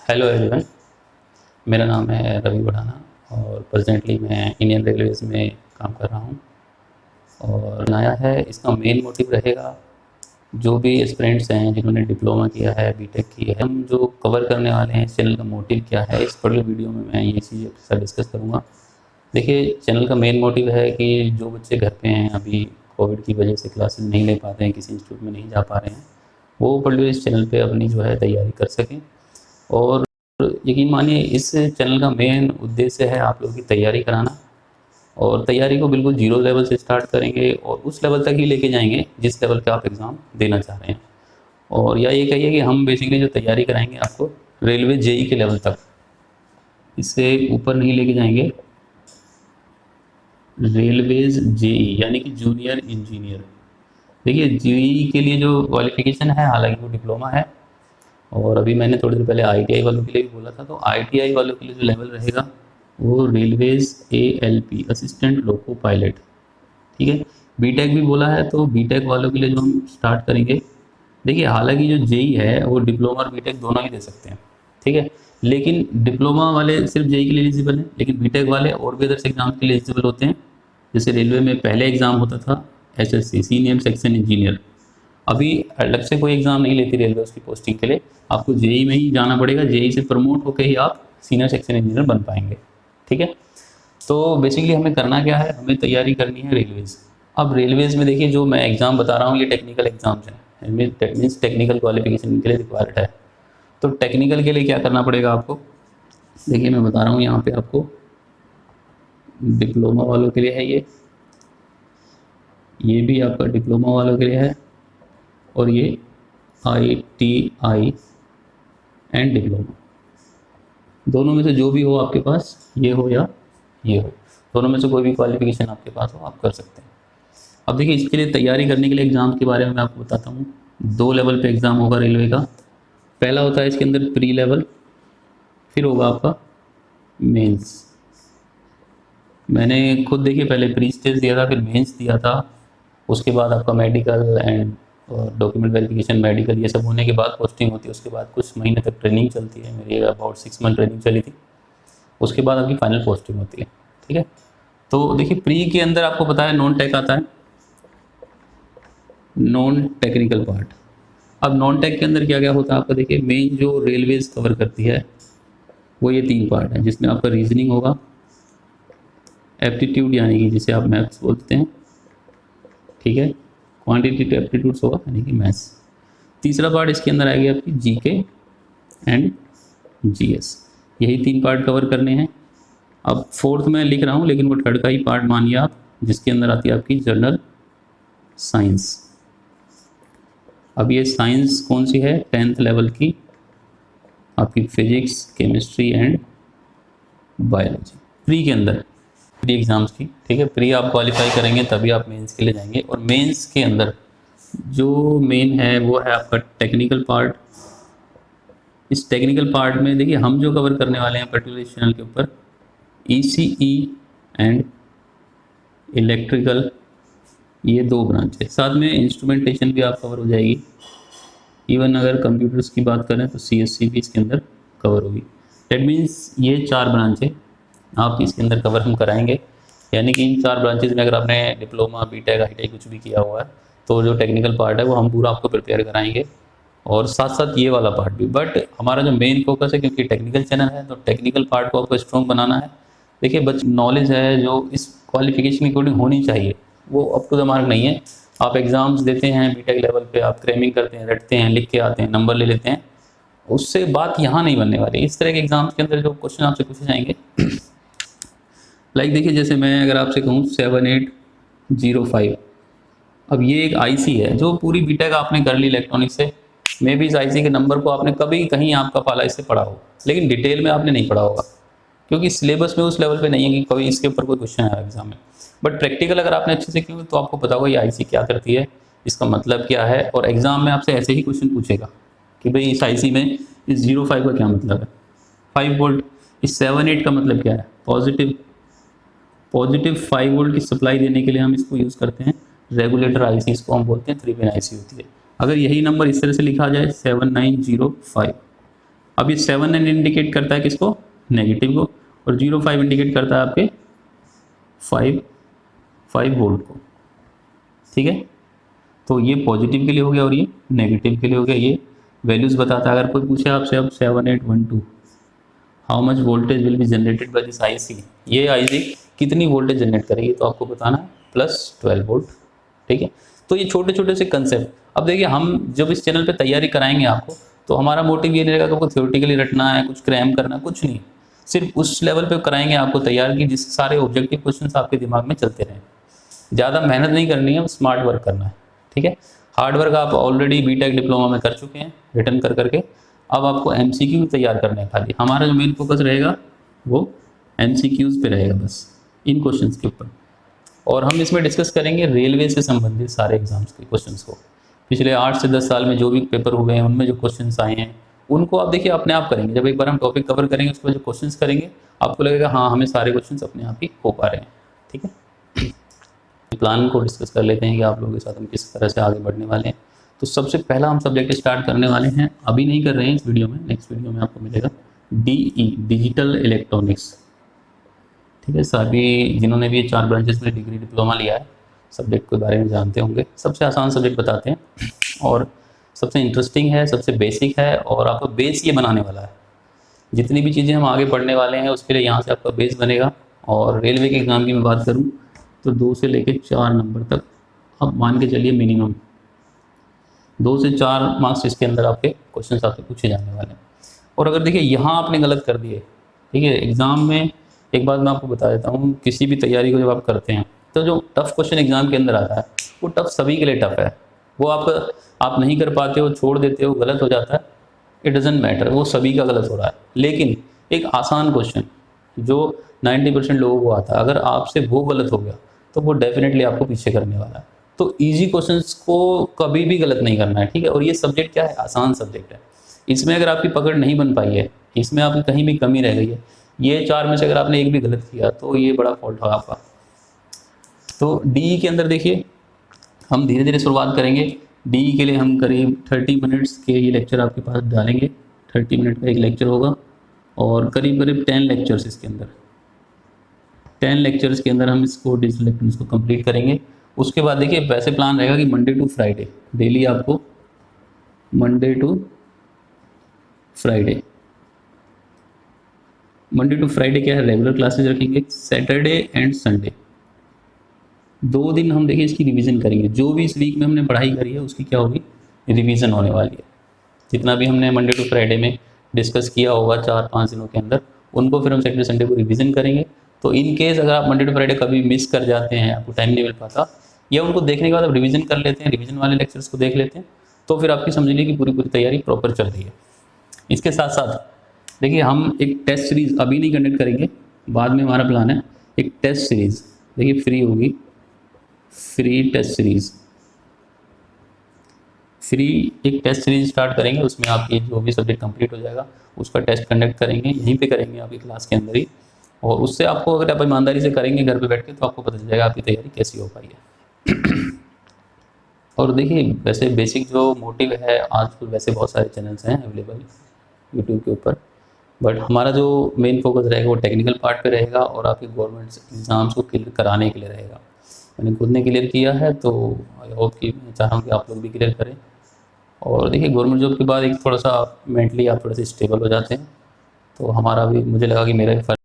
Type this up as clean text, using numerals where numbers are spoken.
Hello everyone. मेरा नाम है रवि बढ़ाना और प्रेजेंटली मैं इंडियन रेलवेज़ में काम कर रहा हूँ। और नया है, इसका मेन मोटिव रहेगा जो भी एस्पिरेंट्स हैं जिन्होंने डिप्लोमा किया है, बीटेक की है, हम जो कवर करने वाले हैं इस चैनल का मोटिव क्या है, इस पर्टिकुलर वीडियो में मैं ये चीज़ आपके साथ डिस्कस करूँगा। देखिए, चैनल का मेन मोटिव है कि जो बच्चे घर पे हैं, अभी कोविड की वजह से क्लासेस नहीं ले पाते हैं, किसी इंस्टीट्यूट में नहीं जा पा रहे हैं, वो पर्टिकुलर इस चैनल पे अपनी जो है तैयारी कर सकें। और यकीन मानिए, इस चैनल का मेन उद्देश्य है आप लोगों की तैयारी कराना। और तैयारी को बिल्कुल जीरो लेवल से स्टार्ट करेंगे और उस लेवल तक ही लेके जाएंगे जिस लेवल पे आप एग्ज़ाम देना चाह रहे हैं। और या ये कहिए कि हम बेसिकली जो तैयारी कराएंगे आपको रेलवे जेई के लेवल तक, इससे ऊपर नहीं लेके जाएंगे। रेलवेज जेई यानी कि जूनियर इंजीनियर। देखिए, जेई के लिए जो क्वालिफिकेशन है, हालांकि वो डिप्लोमा है। और अभी मैंने थोड़ी देर पहले आईटीआई वालों के लिए भी बोला था, तो आईटीआई वालों के लिए जो लेवल रहेगा वो railways ALP, assistant loco pilot. ठीक है, बीटेक भी बोला है, तो बीटेक वालों के लिए जो हम स्टार्ट करेंगे, देखिए हालांकि जो जेई है वो डिप्लोमा और बीटेक दोनों ही दे सकते हैं। ठीक है, लेकिन डिप्लोमा वाले सिर्फ जेई के लिए एलिजिबल हैं, लेकिन बीटेक वाले और भी अदर्स एग्जाम के लिए एलिजिबल होते हैं। जैसे रेलवे में पहले एग्ज़ाम होता था एचएससी, सीनियर सेक्शन इंजीनियर। अभी अलग से कोई एग्ज़ाम नहीं लेती रेलवे उसकी पोस्टिंग के लिए, आपको जेई में ही जाना पड़ेगा। जेई से प्रमोट होकर ही आप सीनियर सेक्शन इंजीनियर बन पाएंगे। ठीक है, तो बेसिकली हमें करना क्या है, हमें तैयारी करनी है रेलवेज़। अब रेलवेज़ में देखिए, जो मैं एग्ज़ाम बता रहा हूँ ये टेक्निकल एग्ज़ाम्स हैं, मीन्स टेक्निकल क्वालिफिकेशन के लिए रिक्वायर्ड है। तो टेक्निकल के लिए क्या करना पड़ेगा आपको, देखिए मैं बता रहा हूँ यहाँ पे आपको। डिप्लोमा वालों के लिए है ये भी आपका डिप्लोमा वालों के लिए है, और ये आईटीआई एंड डिप्लोमा, दोनों में से जो भी हो आपके पास, ये हो या ये हो, दोनों में से कोई भी क्वालिफिकेशन आपके पास हो आप कर सकते हैं। अब देखिए, इसके लिए तैयारी करने के लिए एग्ज़ाम के बारे में मैं आपको बताता हूँ। 2 लेवल पे एग्ज़ाम होगा रेलवे का। पहला होता है इसके अंदर प्री लेवल, फिर होगा आपका मेंस। मैंने खुद देखिए पहले प्री स्टेज दिया था, फिर मेंस दिया था। उसके बाद आपका medical and document verification, medical, ये सब होने के बाद पोस्टिंग होती है। उसके बाद कुछ महीने तक ट्रेनिंग चलती है, मेरी अबाउट 6 मंथ ट्रेनिंग चली थी। उसके बाद आपकी फाइनल पोस्टिंग होती है। ठीक है, तो देखिए प्री के अंदर आपको पता है नॉन टेक आता है, नॉन टेक्निकल पार्ट। अब नॉन टेक के अंदर क्या क्या होता है आपका, देखिए मेन जो रेलवेज कवर करती है वो ये 3 पार्ट है, जिसमें आपका रीजनिंग होगा, एप्टीट्यूड यानी कि जिसे आप मैथ्स बोलते हैं, ठीक है, क्वांटिटेटिव एप्टीट्यूड्स होगा यानी कि मैथ्स। तीसरा पार्ट इसके अंदर आएगी आपकी जीके एंड जीएस। यही 3 पार्ट कवर करने हैं। अब फोर्थ में लिख रहा हूँ, लेकिन वो थर्ड का ही पार्ट मानिए आप, जिसके अंदर आती है आपकी जनरल साइंस। अब ये साइंस कौन सी है, 10th लेवल की आपकी physics, chemistry and biology. Pre के अंदर, प्री एग्ज़ाम्स की, ठीक है, प्री आप क्वालिफाई करेंगे तभी आप मेंस के लिए जाएंगे। और मेंस के अंदर जो मेन है वो है आपका टेक्निकल पार्ट। इस टेक्निकल पार्ट में देखिए हम जो कवर करने वाले हैं पर्टिकुलर चैनल के ऊपर, ईसीई एंड इलेक्ट्रिकल, ये 2 ब्रांच है। साथ में इंस्ट्रूमेंटेशन भी आप कवर हो जाएगी। इवन अगर कंप्यूटर्स की बात करें तो सीएससी भी इसके अंदर कवर होगी। डेट मीन्स ये 4 ब्रांच है आप इसके अंदर कवर हम कराएंगे। यानी कि इन 4 ब्रांचेज में अगर आपने डिप्लोमा, बीटेक, आईटीआई कुछ भी किया हुआ है, तो जो टेक्निकल पार्ट है वो हम पूरा आपको प्रिपेयर कराएंगे, और साथ साथ ये वाला पार्ट भी। बट हमारा जो मेन फोकस है, क्योंकि टेक्निकल चैनल है, तो टेक्निकल पार्ट को आपको स्ट्रॉन्ग बनाना है। देखिए नॉलेज है जो इस क्वालिफिकेशन के अकॉर्डिंग होनी चाहिए, वो अप टू द मार्क नहीं है। आप एग्ज़ाम्स देते हैं बीटेक लेवल पे, आप क्रेमिंग करते हैं, रटते हैं, लिख के आते हैं, नंबर ले लेते हैं, उससे बात यहाँ नहीं बनने वाली। इस तरह के एग्ज़ाम्स के अंदर जो क्वेश्चन आपसे पूछे जाएंगे, लाइक देखिए, जैसे मैं अगर आपसे कहूँ 7805, अब ये एक आईसी है जो पूरी बीटेक आपने कर ली इलेक्ट्रॉनिक्स से। मे भी इस आईसी के नंबर को आपने कभी कहीं आपका पाला इससे पढ़ा हो, लेकिन डिटेल में आपने नहीं पढ़ा होगा, क्योंकि सिलेबस में उस लेवल पे नहीं है कि कभी इसके ऊपर कोई क्वेश्चन आया एग्जाम में। बट प्रैक्टिकल अगर आपने अच्छे से किया तो आपको पता होगा ये आईसी क्या करती है, इसका मतलब क्या है। और एग्जाम में आपसे ऐसे ही क्वेश्चन पूछेगा कि भाई इस आईसी में इस 05 का क्या मतलब है, 5 वोल्ट, इस 78 का मतलब क्या है, पॉजिटिव 5 वोल्ट की सप्लाई देने के लिए हम इसको यूज़ करते हैं। रेगुलेटर आईसी इसको हम बोलते हैं, 3 पिन आईसी होती है। अगर यही नंबर इस तरह से लिखा जाए 7905, अब ये 7 इंडिकेट करता है किसको, नेगेटिव को, और 0.5 इंडिकेट करता है आपके 5 वोल्ट को, ठीक है। तो ये पॉजिटिव के लिए हो गया और ये नेगेटिव के लिए हो गया। ये वैल्यूज़ बताता है। अगर कोई पूछे आपसे अब 7812 how much voltage will be generated by this IC, ये आईसी कितनी वोल्टेज जनरेट करेगी, तो आपको बताना है +12 वोल्ट, ठीक है। तो ये छोटे छोटे से कंसेप्ट, अब देखिए हम जब इस चैनल पे तैयारी कराएंगे आपको, तो हमारा मोटिव ये नहीं रहेगा कि आपको थ्योरेटिकली रटना है, कुछ क्रैम करना, कुछ नहीं, सिर्फ उस लेवल पे कराएंगे आपको तैयार कि जिससे सारे ऑब्जेक्टिव क्वेश्चंस आपके दिमाग में चलते रहें। ज़्यादा मेहनत नहीं करनी है, स्मार्ट वर्क करना है, ठीक है। हार्ड वर्क आप ऑलरेडी बीटेक डिप्लोमा में कर चुके हैं रिटर्न कर करके, अब आपको एमसीक्यू तैयार करने हैं खाली। हमारा जो मेन फोकस रहेगा वो एमसीक्यूज़ पे रहेगा, बस इन क्वेश्चंस के ऊपर। और हम इसमें डिस्कस करेंगे रेलवे से संबंधित सारे एग्जाम्स के क्वेश्चंस को। पिछले 8 से 10 साल में जो भी पेपर हुए हैं उनमें जो क्वेश्चंस आए हैं उनको आप देखिए अपने आप करेंगे। जब एक बार हम टॉपिक कवर करेंगे उसके बाद जो क्वेश्चंस करेंगे आपको लगेगा हाँ हमें सारे क्वेश्चंस अपने आप ही हो पा रहे हैं, ठीक है। प्लान को डिस्कस कर लेते हैं कि आप लोगों के साथ हम किस तरह से आगे बढ़ने वाले हैं। तो सबसे पहला हम सब्जेक्ट स्टार्ट करने वाले हैं, अभी नहीं कर रहे हैं इस वीडियो में, नेक्स्ट वीडियो में आपको मिलेगा DE डिजिटल इलेक्ट्रॉनिक्स, ठीक है। सभी जिन्होंने भी ये 4 ब्रांचेस में डिग्री डिप्लोमा लिया है सब्जेक्ट के बारे में जानते होंगे। सबसे आसान सब्जेक्ट बताते हैं और सबसे इंटरेस्टिंग है, सबसे बेसिक है, और आपका बेस ये बनाने वाला है। जितनी भी चीज़ें हम आगे पढ़ने वाले हैं उसके लिए यहाँ से आपका बेस बनेगा। और रेलवे के एग्ज़ाम की मैं बात करूँ तो 2 से लेकर 4 नंबर तक आप मान के चलिए, मिनिमम 2 से 4 मार्क्स इसके अंदर आपके क्वेश्चन आपसे पूछे जाने वाले हैं। और अगर देखिए यहाँ आपने गलत कर दिए, ठीक है, एग्ज़ाम में एक बात मैं आपको बता देता हूँ, किसी भी तैयारी को जब आप करते हैं तो जो टफ़ क्वेश्चन एग्ज़ाम के अंदर आता है वो टफ़ सभी के लिए टफ़ है। वो आप नहीं कर पाते हो, छोड़ देते हो, गलत हो जाता है, इट डजेंट मैटर, वो सभी का गलत हो रहा है। लेकिन एक आसान क्वेश्चन जो 90% लोगों को आता है, अगर आपसे वो गलत हो गया तो वो डेफिनेटली आपको पीछे करने वाला है। तो ईजी क्वेश्चंस को कभी भी गलत नहीं करना है, ठीक है। और ये सब्जेक्ट क्या है, आसान सब्जेक्ट है। इसमें अगर आपकी पकड़ नहीं बन पाई है, इसमें आपकी कहीं भी कमी रह गई है, ये 4 में से अगर आपने एक भी गलत किया तो ये बड़ा फॉल्ट होगा आपका। तो DE के अंदर देखिए हम धीरे धीरे शुरुआत करेंगे। DE के लिए हम करीब 30 मिनट्स के ये लेक्चर आपके पास डालेंगे। 30 मिनट का एक लेक्चर होगा और करीब करीब 10 लेक्चर्स इसके अंदर, 10 लेक्चर्स के अंदर हम इसको डिजिटल इलेक्ट्रॉनिक्स को कंप्लीट करेंगे। उसके बाद देखिए वैसे प्लान रहेगा कि मंडे टू फ्राइडे डेली आपको, मंडे टू फ्राइडे क्या है, रेगुलर क्लासेज रखेंगे। सैटरडे एंड संडे 2 दिन हम देखिए इसकी रिवीजन करेंगे। जो भी इस वीक में हमने पढ़ाई करी है उसकी क्या होगी, रिवीजन होने वाली है। जितना भी हमने मंडे टू फ्राइडे में डिस्कस किया होगा 4-5 दिनों के अंदर, उनको फिर हम सैटरडे संडे को रिवीजन करेंगे। तो इन केस अगर आप मंडे टू फ्राइडे कभी मिस कर जाते हैं, आपको टाइम नहीं मिल पाता, या उनको देखने के बाद आप रिवीजन कर लेते हैं, रिवीजन वाले लेक्चर्स को देख लेते हैं, तो फिर आपकी समझ लीजिए कि पूरी तैयारी प्रॉपर चल रही है। इसके साथ साथ देखिए हम एक टेस्ट सीरीज़ अभी नहीं कंडक्ट करेंगे, बाद में हमारा प्लान है एक टेस्ट सीरीज़, देखिए फ्री होगी, फ्री टेस्ट सीरीज़, फ्री एक टेस्ट सीरीज स्टार्ट करेंगे। उसमें आपकी जो भी सब्जेक्ट कंप्लीट हो जाएगा उसका टेस्ट कंडक्ट करेंगे, यहीं पे करेंगे आपकी क्लास के अंदर ही। और उससे आपको अगर आप ईमानदारी से करेंगे घर पे बैठ के तो आपको पता चल जाएगा आपकी तैयारी कैसी हो पाई है। और देखिए वैसे बेसिक जो मोटिव है, आजकल वैसे बहुत सारे चैनल्स हैं अवेलेबल यूट्यूब के ऊपर, बट हमारा जो मेन फोकस रहेगा वो टेक्निकल पार्ट पे रहेगा और आपके गवर्नमेंट एग्ज़ाम्स को क्लियर कराने के लिए रहेगा। मैंने खुद ने क्लियर किया है तो आई होप कि मैं चाह रहा हूँ कि आप लोग भी क्लियर करें। और देखिए गवर्नमेंट जॉब के बाद एक थोड़ा सा मेंटली आप थोड़े से स्टेबल हो जाते हैं, तो हमारा भी, मुझे लगा कि मेरा भी